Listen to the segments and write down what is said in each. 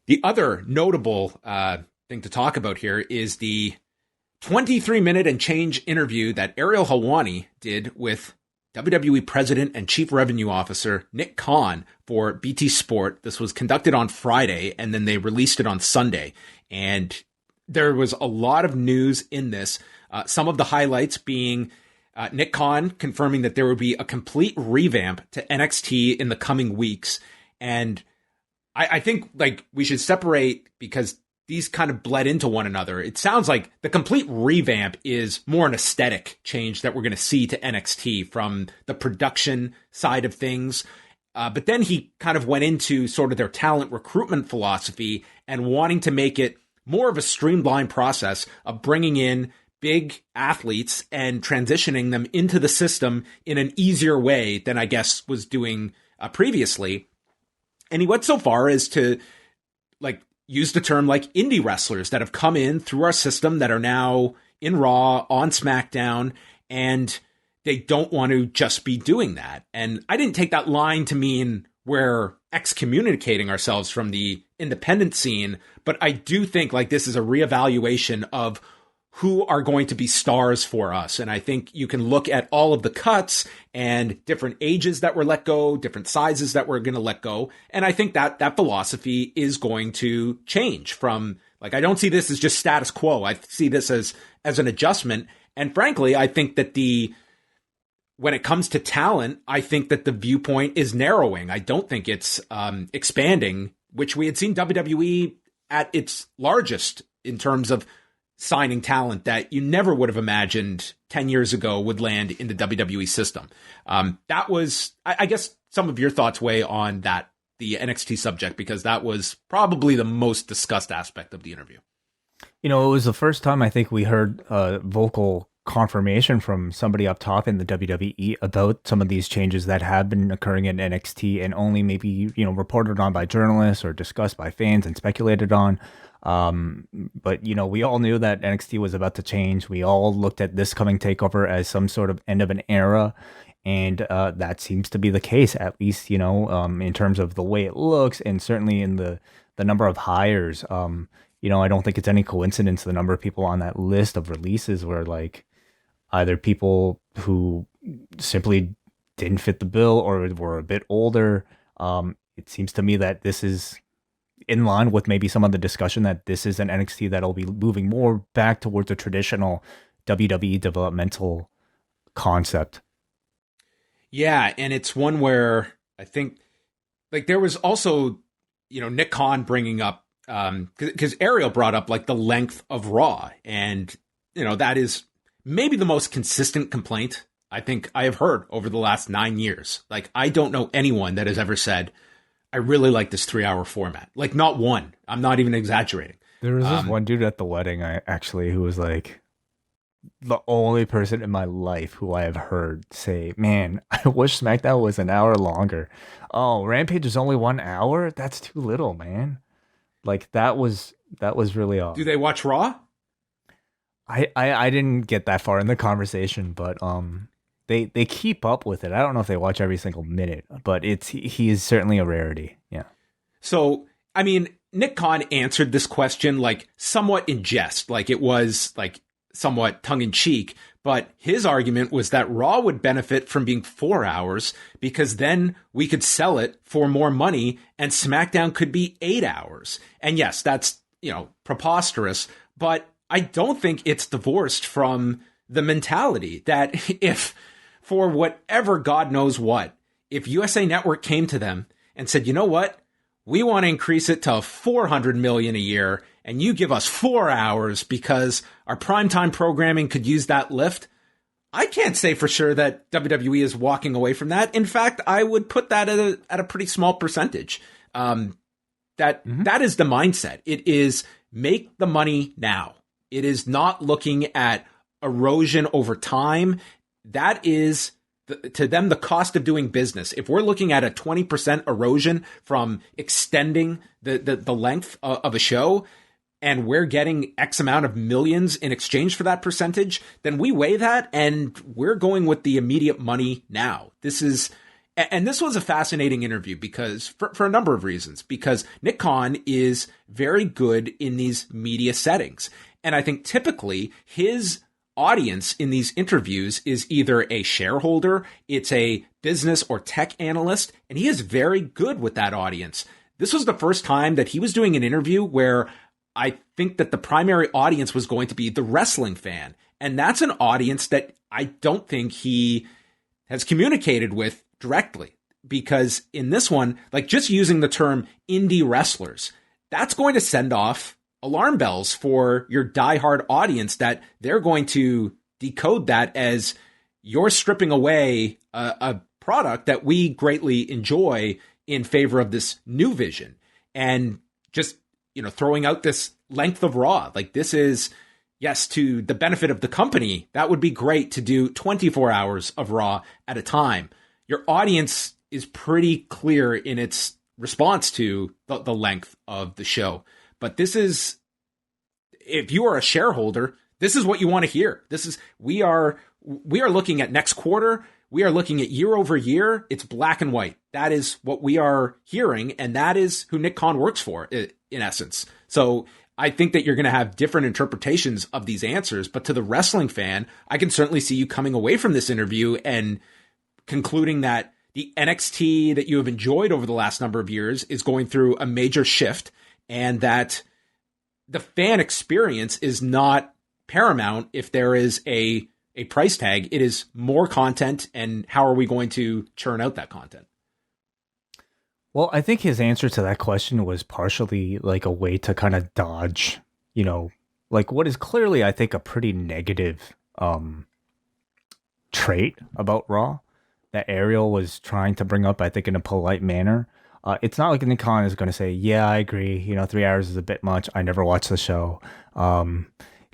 The other notable thing to talk about here is the 23-minute and change interview that Ariel Helwani did with WWE President and Chief Revenue Officer Nick Khan for BT Sport. This was conducted on Friday, and then they released it on Sunday. And there was a lot of news in this. Some of the highlights being Nick Khan confirming that there would be a complete revamp to NXT in the coming weeks. And I think like we should separate because these kind of bled into one another. It sounds like the complete revamp is more an aesthetic change that we're going to see to NXT from the production side of things. But then he kind of went into sort of their talent recruitment philosophy and wanting to make it more of a streamlined process of bringing in big athletes and transitioning them into the system in an easier way than I guess was doing previously. And he went so far as to like use the term like indie wrestlers that have come in through our system that are now in Raw, on SmackDown, and they don't want to just be doing that. And I didn't take that line to mean we're excommunicating ourselves from the independent scene, but I do think like this is a reevaluation of who are going to be stars for us. And I think you can look at all of the cuts and different ages that were let go, different sizes that we're going to let go. And I think that that philosophy is going to change from like, I don't see this as just status quo. I see this as an adjustment. And frankly, I think that when it comes to talent, I think that the viewpoint is narrowing. I don't think it's expanding, which we had seen WWE at its largest in terms of signing talent that you never would have imagined 10 years ago would land in the WWE system. That was, I guess, some of your thoughts weigh on that, the NXT subject, because that was probably the most discussed aspect of the interview. You know, it was the first time I think we heard vocal confirmation from somebody up top in the WWE about some of these changes that have been occurring in NXT and only maybe, reported on by journalists or discussed by fans and speculated on. But, we all knew that NXT was about to change. We all looked at this coming takeover as some sort of end of an era. And that seems to be the case, at least, in terms of the way it looks and certainly in the number of hires. I don't think it's any coincidence the number of people on that list of releases were like either people who simply didn't fit the bill or were a bit older. It seems to me that this is in line with maybe some of the discussion that this is an NXT that'll be moving more back towards a traditional WWE developmental concept. Yeah, and it's one where I think like there was also, Nick Khan bringing up, because Ariel brought up like the length of Raw, and that is maybe the most consistent complaint I think I have heard over the last 9 years. Like, I don't know anyone that has ever said, I really like this 3-hour format. Like, not one. I'm not even exaggerating. There was this one dude at the wedding, who was like the only person in my life who I have heard say, man, I wish SmackDown was an hour longer. Oh, Rampage is only 1 hour? That's too little, man. Like, that was really odd. Do they watch Raw? I didn't get that far in the conversation, but they keep up with it. I don't know if they watch every single minute, but he is certainly a rarity. Yeah. So, I mean, Nick Khan answered this question like somewhat in jest, like it was like somewhat tongue in cheek, but his argument was that Raw would benefit from being 4 hours because then we could sell it for more money and SmackDown could be 8 hours. And yes, that's, preposterous, but I don't think it's divorced from the mentality that if for whatever God knows what, if USA Network came to them and said, you know what, we want to increase it to 400 million a year and you give us 4 hours because our primetime programming could use that lift, I can't say for sure that WWE is walking away from that. In fact, I would put that at a pretty small percentage. That is the mindset. It is make the money now. It is not looking at erosion over time. That is, to them, the cost of doing business. If we're looking at a 20% erosion from extending the length of a show, and we're getting X amount of millions in exchange for that percentage, then we weigh that and we're going with the immediate money now. This is And this was a fascinating interview because for a number of reasons, because Nick Khan is very good in these media settings. And I think typically his audience in these interviews is either a shareholder, it's a business or tech analyst, and he is very good with that audience. This was the first time that he was doing an interview where I think that the primary audience was going to be the wrestling fan. And that's an audience that I don't think he has communicated with directly, because in this one, like just using the term indie wrestlers, that's going to send off alarm bells for your diehard audience, that they're going to decode that as you're stripping away a product that we greatly enjoy in favor of this new vision. And just, throwing out this length of Raw, like this is, yes, to the benefit of the company, that would be great to do 24 hours of Raw at a time. Your audience is pretty clear in its response to the length of the show. But this is, if you are a shareholder, this is what you want to hear. We are looking at next quarter. We are looking at year over year. It's black and white. That is what we are hearing. And that is who Nick Khan works for, in essence. So I think that you're going to have different interpretations of these answers. But to the wrestling fan, I can certainly see you coming away from this interview and concluding that the NXT that you have enjoyed over the last number of years is going through a major shift, and that the fan experience is not paramount if there is a price tag. It is more content, and how are we going to churn out that content? Well, I think his answer to that question was partially like a way to kind of dodge, like what is clearly, I think, a pretty negative trait about Raw that Ariel was trying to bring up, I think, in a polite manner. It's not like Nick Khan is going to say, yeah, I agree. 3 hours is a bit much. I never watched the show.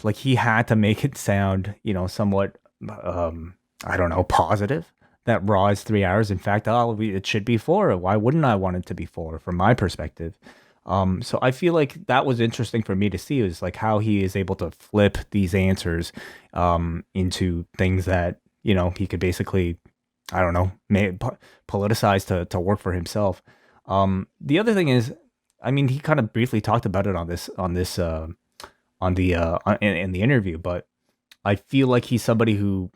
Like he had to make it sound, somewhat, I don't know, positive that Raw is 3 hours. In fact, it should be 4. Why wouldn't I want it to be 4 from my perspective? So I feel like that was interesting for me to see, is like how he is able to flip these answers into things that, he could basically, I don't know, politicize to work for himself. The other thing is, I mean, he kind of briefly talked about it in the interview, but I feel like he's somebody who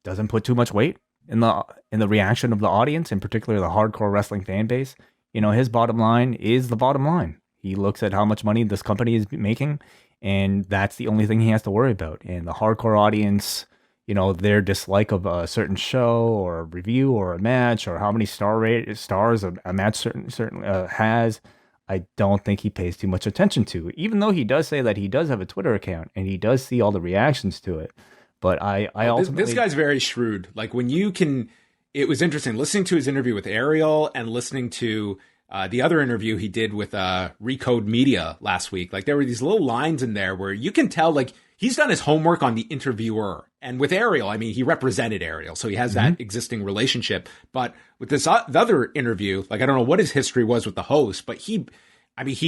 doesn't put too much weight in the reaction of the audience, in particular the hardcore wrestling fan base. His bottom line is the bottom line. He looks at how much money this company is making, and that's the only thing he has to worry about. And the hardcore audience, their dislike of a certain show or a review or a match, or how many stars a match certainly has, I don't think he pays too much attention to, even though he does say that he does have a Twitter account and he does see all the reactions to it. But I ultimately... This guy's very shrewd. Like it was interesting listening to his interview with Ariel and listening to the other interview he did with Recode Media last week. Like there were these little lines in there where you can tell, like, he's done his homework on the interviewer. And with Ariel, I mean, he represented Ariel, so he has that existing relationship. But with this the other interview, like, I don't know what his history was with the host, but he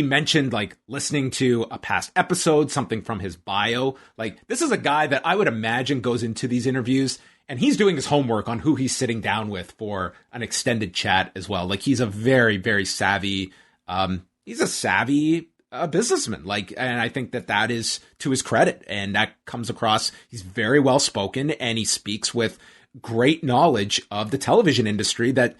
mentioned, like, listening to a past episode, something from his bio. Like, this is a guy that I would imagine goes into these interviews, and he's doing his homework on who he's sitting down with for an extended chat as well. Like, he's a very, very savvy, businessman. Like, and I think that is to his credit, and that comes across. He's very well spoken, and he speaks with great knowledge of the television industry, that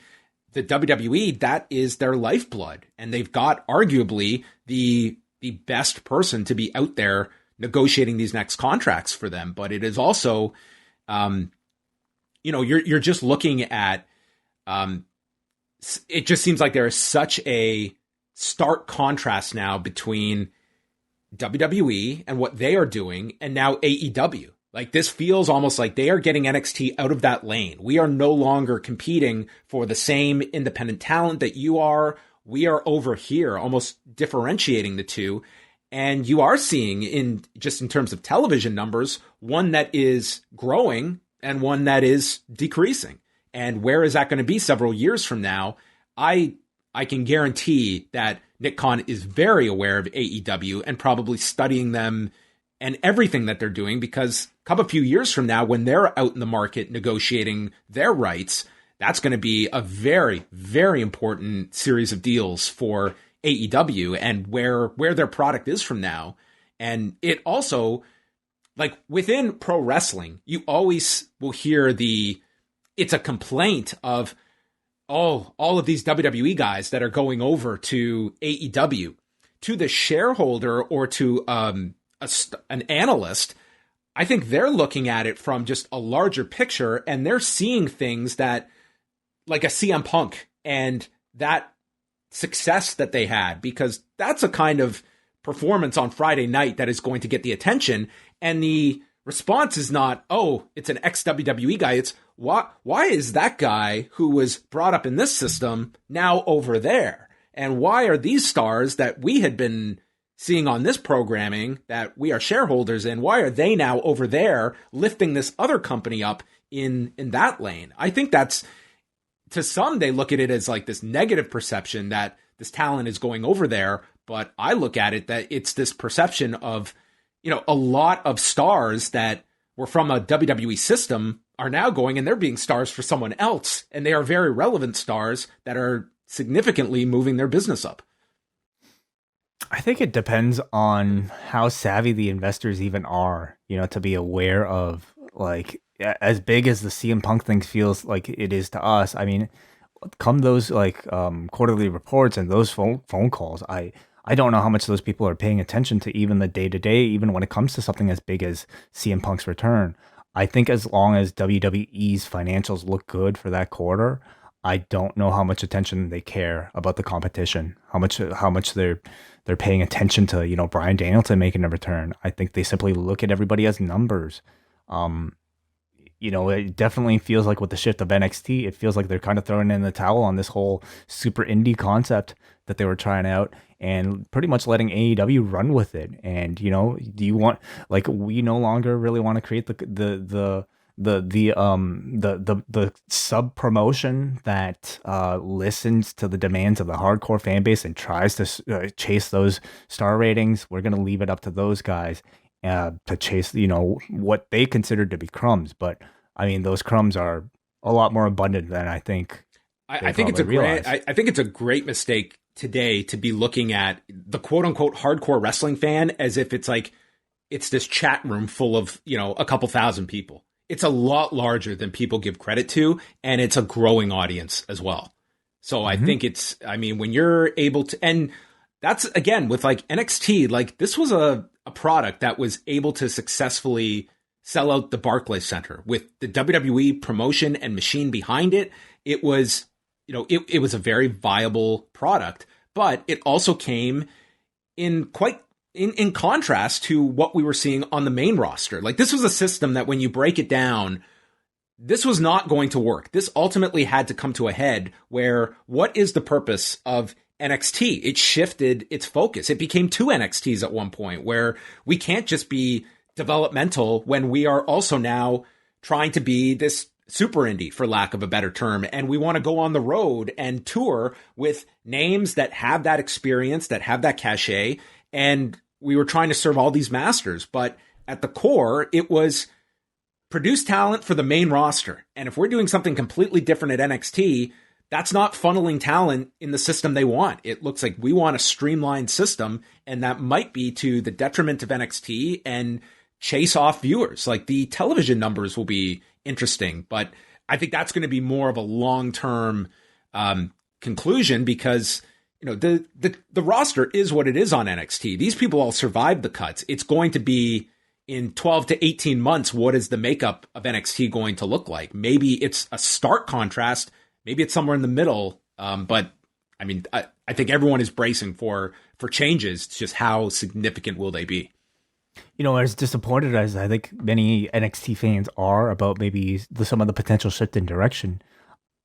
the WWE, that is their lifeblood, and they've got arguably the best person to be out there negotiating these next contracts for them. But it is also, you're just looking at, it just seems like there is such a stark contrast now between WWE and what they are doing and now AEW. Like, this feels almost like they are getting NXT out of that lane. We are no longer competing for the same independent talent that you are. We are over here, almost differentiating the two. And you are seeing, in terms of television numbers, one that is growing and one that is decreasing. And where is that going to be several years from now? I can guarantee that Nick Khan is very aware of AEW and probably studying them and everything that they're doing, because come a few years from now, when they're out in the market negotiating their rights, that's going to be a very, very important series of deals for AEW and where their product is from now. And it also, like within pro wrestling, you always will hear it's a complaint of, oh, all of these WWE guys that are going over to AEW. To the shareholder or to an analyst, I think they're looking at it from just a larger picture, and they're seeing things that, like a CM Punk and that success that they had, because that's a kind of performance on Friday night that is going to get the attention. And the response is not, oh, it's an ex-WWE guy. It's why is that guy who was brought up in this system now over there? And why are these stars that we had been seeing on this programming that we are shareholders in, why are they now over there lifting this other company up in that lane? I think that's, to some, they look at it as like this negative perception that this talent is going over there. But I look at it that it's this perception of, a lot of stars that were from a WWE system are now going and they're being stars for someone else. And they are very relevant stars that are significantly moving their business up. I think it depends on how savvy the investors even are, to be aware of, like, as big as the CM Punk thing feels like it is to us. I mean, come those quarterly reports and those phone calls, I don't know how much those people are paying attention to even the day-to-day, even when it comes to something as big as CM Punk's return. I think as long as WWE's financials look good for that quarter, I don't know how much attention they care about the competition, how much they're paying attention to, Bryan Danielson making a return. I think they simply look at everybody as numbers. It definitely feels like with the shift of NXT, it feels like they're kind of throwing in the towel on this whole super indie concept that they were trying out and pretty much letting AEW run with it. And, do you want, like, we no longer really want to create the sub promotion that listens to the demands of the hardcore fan base and tries to chase those star ratings. We're going to leave it up to those guys to chase, what they consider to be crumbs. But I mean, those crumbs are a lot more abundant than I think. I think it's a great mistake today to be looking at the quote unquote hardcore wrestling fan as if it's like, it's this chat room full of, a couple thousand people. It's a lot larger than people give credit to, and it's a growing audience as well. So I think when you're able to, and that's again with like NXT, like this was a product that was able to successfully sell out the Barclays Center with the WWE promotion and machine behind it. It was, it was a very viable product, but it also came in contrast to what we were seeing on the main roster. Like this was a system that when you break it down, this was not going to work. This ultimately had to come to a head where what is the purpose of NXT? It shifted its focus. It became two NXTs at one point where we can't just be developmental when we are also now trying to be this super indie, for lack of a better term. And we want to go on the road and tour with names that have that experience, that have that cachet. And we were trying to serve all these masters, but at the core, it was produce talent for the main roster. And if we're doing something completely different at NXT, that's not funneling talent in the system they want. It looks like we want a streamlined system, and that might be to the detriment of NXT and chase off viewers. Like the television numbers will be interesting, but I think that's going to be more of a long-term conclusion because the roster is what it is on NXT. These people all survived the cuts. It's going to be in 12 to 18 months, what is the makeup of NXT going to look like? Maybe it's a stark contrast. Maybe it's somewhere in the middle. But I mean, I think everyone is bracing for changes. It's just how significant will they be? As disappointed as I think many NXT fans are about maybe some of the potential shift in direction,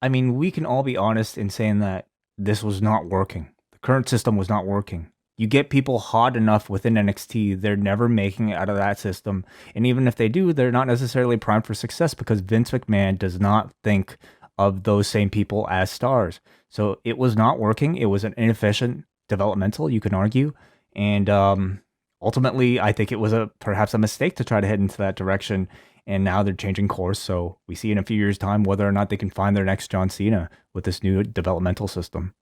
I mean, we can all be honest in saying that this was not working. The current system was not working. You get people hot enough within NXT, they're never making it out of that system. And even if they do, they're not necessarily primed for success because Vince McMahon does not think of those same people as stars. So it was not working. It was an inefficient developmental, you can argue. And ultimately, I think it was perhaps a mistake to try to head into that direction. and now they're changing course. So we see in a few years' time whether or not they can find their next John Cena with this new developmental system.